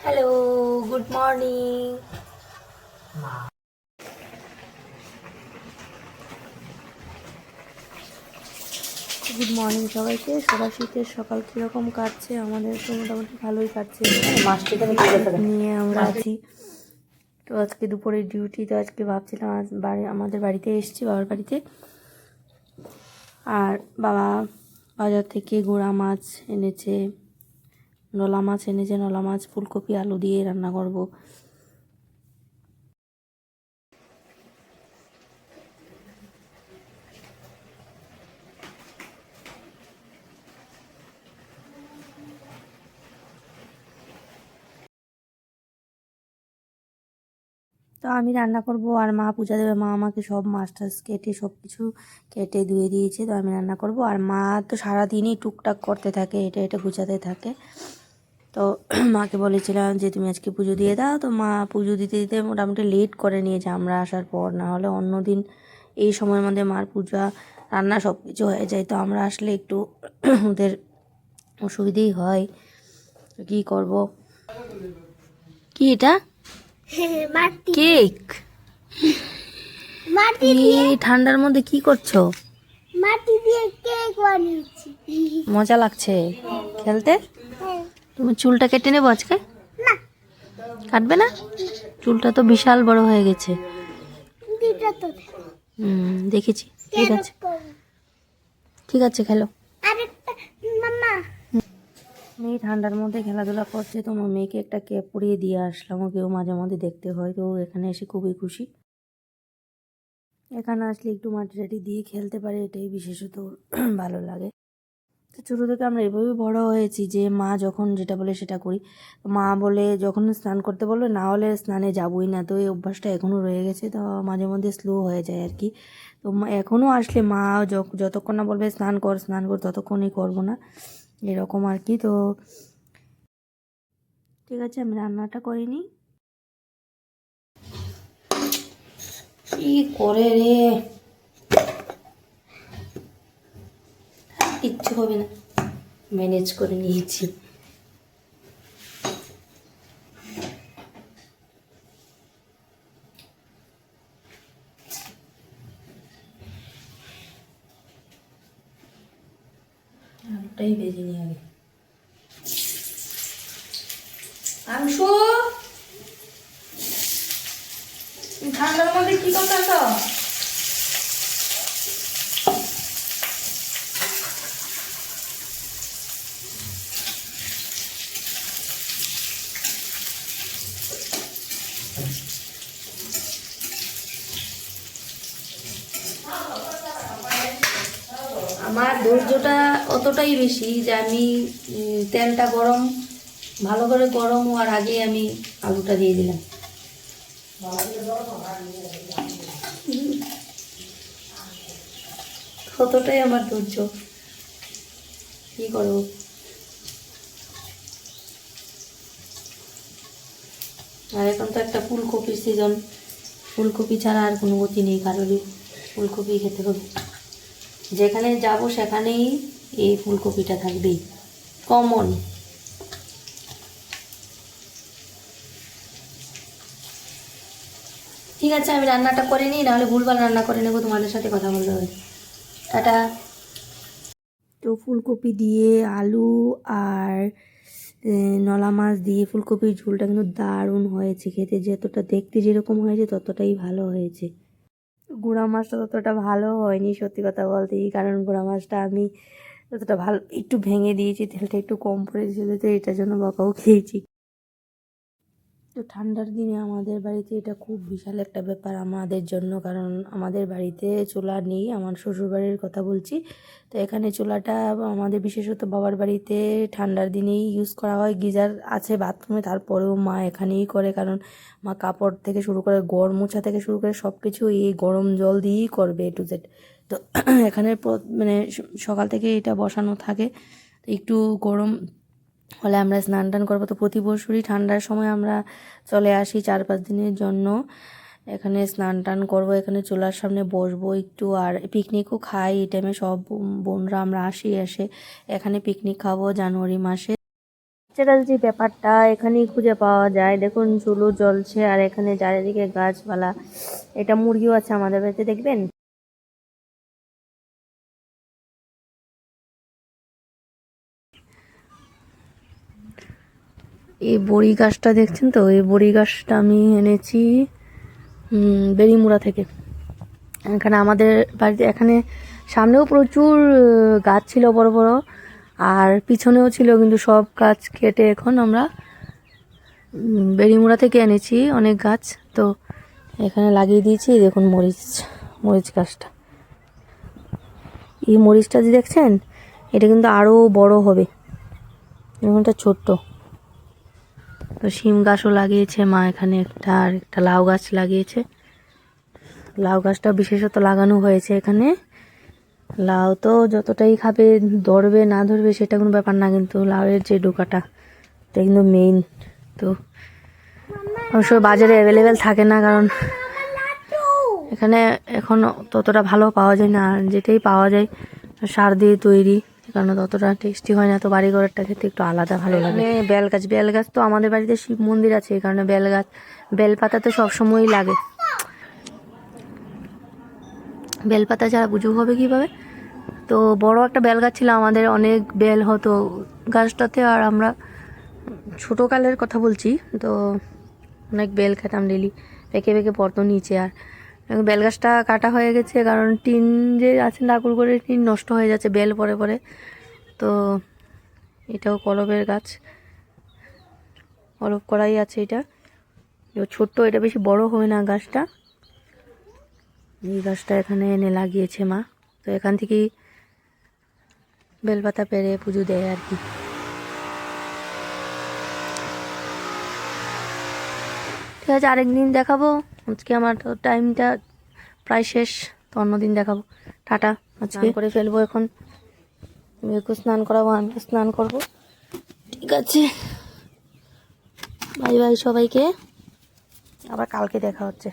Hello, good morning. Good morning সবাইকে। সবার শীতের সকাল কীরকম কাটছে? আমাদের তো মোটামুটি ভালোই কাটছে। নিয়ে আমরা আছি। তো আজকে দুপুরে ডিউটি, তো আজকে ভাবছিলাম আমাদের বাড়িতে এসেছি, বাবার বাড়িতে। আর বাবা বাজার থেকে গুঁড়া মাছ এনেছে, নলা মাছ এনেছে। নলা মাছ ফুলকপি আলু দিয়ে রান্না করব। তো আমি রান্না করব আর মা পূজা দেবে। মা আমাকে সব মাছ টাছ কেটে সব কিছু কেটে ধুয়ে দিয়েছে। তো আমি রান্না করব। আর মা তো সারাদিনই টুকটাক করতে থাকে, এটা এটা গুছাতে থাকে। তো মাকে বলেছিলাম যে তুমি আজকে পুজো দিয়ে দাও। তো মা পুজো দিতে দিতে মোটামুটি লেট করে নিয়েছে আমরা আসার পর। না হলে অন্য দিন এই সময়ের মধ্যে মার পূজা রান্না সব কিছু হয়ে যায়। তো আমরা আসলে একটু ওদের অসুবিধেই হয়। তো কী করব। কি এটা? কেক? এই ঠান্ডার মধ্যে কি করছো? মাটি দিয়ে কেক বানিয়েছি। মজা লাগছে খেলতে? তুমি চুলটা কেটে নেবো আজকে? না, কাটবে না? চুলটা তো বিশাল বড় হয়ে গেছে। দিটা তো দেখেছি। ঠিক আছে, ঠিক আছে, খেলো। আরেকটা মামা। মেয়ে ঠান্ডার মধ্যে খেলাধুলা করছে। তো আমার মেয়েকে একটা ক্যাপ পরিয়ে দিয়ে আসলাম। ওকেও মাঝে মধ্যে দেখতে হয়। তো এখানে এসে খুবই খুশি। এখানে আসলে একটু মাটি টাটি দিয়ে খেলতে পারে, এটাই বিশেষত ভালো লাগে। তো ছোটো থেকে আমরা এভাবে বড় হয়েছি যে মা যখন যেটা বলে সেটা করি। মা বলে যখন স্নান করতে বলবে, না হলে স্নানে যাবই না। তো এই অভ্যাসটা এখনও রয়ে গেছে। তো মাঝে মধ্যে স্লো হয়ে যায় আর কি। তো এখনও আসলে মা যতক্ষণ না বলবে স্নান কর স্নান কর, ততক্ষণই করবো না, এরকম আর কি। তো ঠিক আছে, আমি রান্নাটা করিনি। কি করে রে, কিচ্ছু হবে না, ম্যানেজ করে নিয়েছি। ওটাই বেজে নিয়ে আগে। আংশু, ঠান্ডার মধ্যে কি করতেছ? আমার ধৈর্যটা অতটাই বেশি যে আমি তেলটা গরম, ভালো করে গরম হওয়ার আগে আমি আলুটা দিয়ে দিলাম। অতটাই আমার ধৈর্য, কী করবো। আর এখন তো একটা ফুলকপির সিজন, ফুলকপি ছাড়া আর কোনো গতি নেই কারোরই। ফুলকপি খেতে হবে, যেখানে যাব সেখানেই এই ফুলকপিটা থাকবেই, কমন। ঠিক আছে, আমি রান্নাটা করে নিই, নাহলে ভুলভাল রান্না করে নেবো, তোমাদের সাথে কথা বলতে হবে। টাটা। তো ফুলকপি দিয়ে আলু আর নলা মাছ দিয়ে ফুলকপির ঝোলটা কিন্তু দারুণ হয়েছে খেতে। যতটা দেখতে যেরকম হয়েছে ততটাই ভালো হয়েছে। গুঁড়া মাছটা ততটা ভালো হয়নি সত্যি কথা বলতে, কারণ গুঁড়া মাছটা আমি ততটা ভালো একটু ভেঙে দিয়েছি, তেলটা একটু কম পড়েছিল, তো এটার জন্য বকাও খেয়েছি। তো ঠান্ডার দিনে আমাদের বাড়িতে এটা খুব বিশাল একটা ব্যাপার আমাদের জন্য, কারণ আমাদের বাড়িতে চুলা নেই। আমার শ্বশুরবাড়ির কথা বলছি। তো এখানে চুলাটা আমাদের বিশেষত বাবার বাড়িতে ঠান্ডার দিনেই ইউজ করা হয়। গিজার আছে বাথরুমে, তারপরেও মা এখানেই করে, কারণ মা কাপড় থেকে শুরু করে ঘর মোছা থেকে শুরু করে সব কিছু এই গরম জল দিয়েই করবে, এ টু জেড। তো এখানে মানে সকাল থেকে এটা বসানো থাকে। তো একটু গরম হলে আমরা স্নান টান করবো। তো প্রতি বছরই ঠান্ডার সময় আমরা চলে আসি 4-5 দিনের জন্য। এখানে স্নান টান করবো, এখানে চুলার সামনে বসবো একটু, আর পিকনিকও খাই এই টাইমে। সব বোনরা আমরা এসে এখানে পিকনিক খাবো জানুয়ারি মাসে। ন্যাচারাল যে ব্যাপারটা এখানেই খুঁজে পাওয়া যায়। দেখুন চুলো জ্বলছে আর এখানে চারিদিকে গাছপালা। এটা মুরগিও আছে আমাদের বাড়িতে, দেখবেন। এই বড়ি গাছটা দেখছেন তো, এই বড়ি গাছটা আমি এনেছি বেরিমুড়া থেকে। এখানে আমাদের বাড়িতে এখানে সামনেও প্রচুর গাছ ছিল বড় বড়, আর পিছনেও ছিল, কিন্তু সব গাছ কেটে এখন আমরা বেরিমুড়া থেকে এনেছি অনেক গাছ। তো এখানে লাগিয়ে দিয়েছি। দেখুন মরিচ গাছটা, এই মরিচটা যে দেখছেন, এটা কিন্তু আরও বড় হবে, এখনটা ছোট্ট। তো শিম গাছও লাগিয়েছে মা এখানে একটা, আর একটা লাউ গাছ লাগিয়েছে। লাউ গাছটা বিশেষত লাগানো হয়েছে এখানে। লাউ তো যতটাই খাবে, ধরবে না ধরবে সেটা কোনো ব্যাপার না, কিন্তু লাউয়ের যে ডোকাটা এটা কিন্তু মেইন। তো অবশ্যই বাজারে অ্যাভেলেবেল থাকে না, কারণ এখানে এখন ততটা ভালো পাওয়া যায় না, আর যেটাই পাওয়া যায় সার দিয়ে তৈরি, কারণ ততটা টেস্টি হয় না। তো বাড়ি ঘরেরটা খেতে একটু আলাদা ভালো লাগে। বেল গাছ তো আমাদের বাড়িতে শিব মন্দির আছে, এই কারণে বেলপাতা তো সবসময়ই লাগে। বেলপাতা ছাড়া পুজো হবে কিভাবে? তো বড় একটা বেল গাছ ছিল আমাদের, অনেক বেল হতো গাছটাতে, আর আমরা ছোটোকালের কথা বলছি, তো অনেক বেল খেতাম ডেলি, পেকে পেকে পড়তো নিচে। আর বেল গাছটা কাটা হয়ে গেছে, কারণ টিন যে আছে নাকুল করে টিন নষ্ট হয়ে যাচ্ছে বেল পরে পরে। তো এটাও কলবের গাছ, কলব করাই আছে। এটা ছোট্ট, এটা বেশি বড় হবে না গাছটা। এই গাছটা এখানে এনে লাগিয়েছে মা, তো এখান থেকেই বেলপাতা পেরে পুজো দেয় আর কি। ঠিক আছে, আরেকদিন দেখাবো। আজকে আমার তো টাইমটা প্রায় শেষ, তো অন্যদিন দেখাবো। টাটা, আজকে করে ফেলবো এখন। মেয়েকে স্নান করাবো, আমি স্নান করবো। ঠিক আছে, বাই বাই সবাইকে, আবার কালকে দেখা হচ্ছে।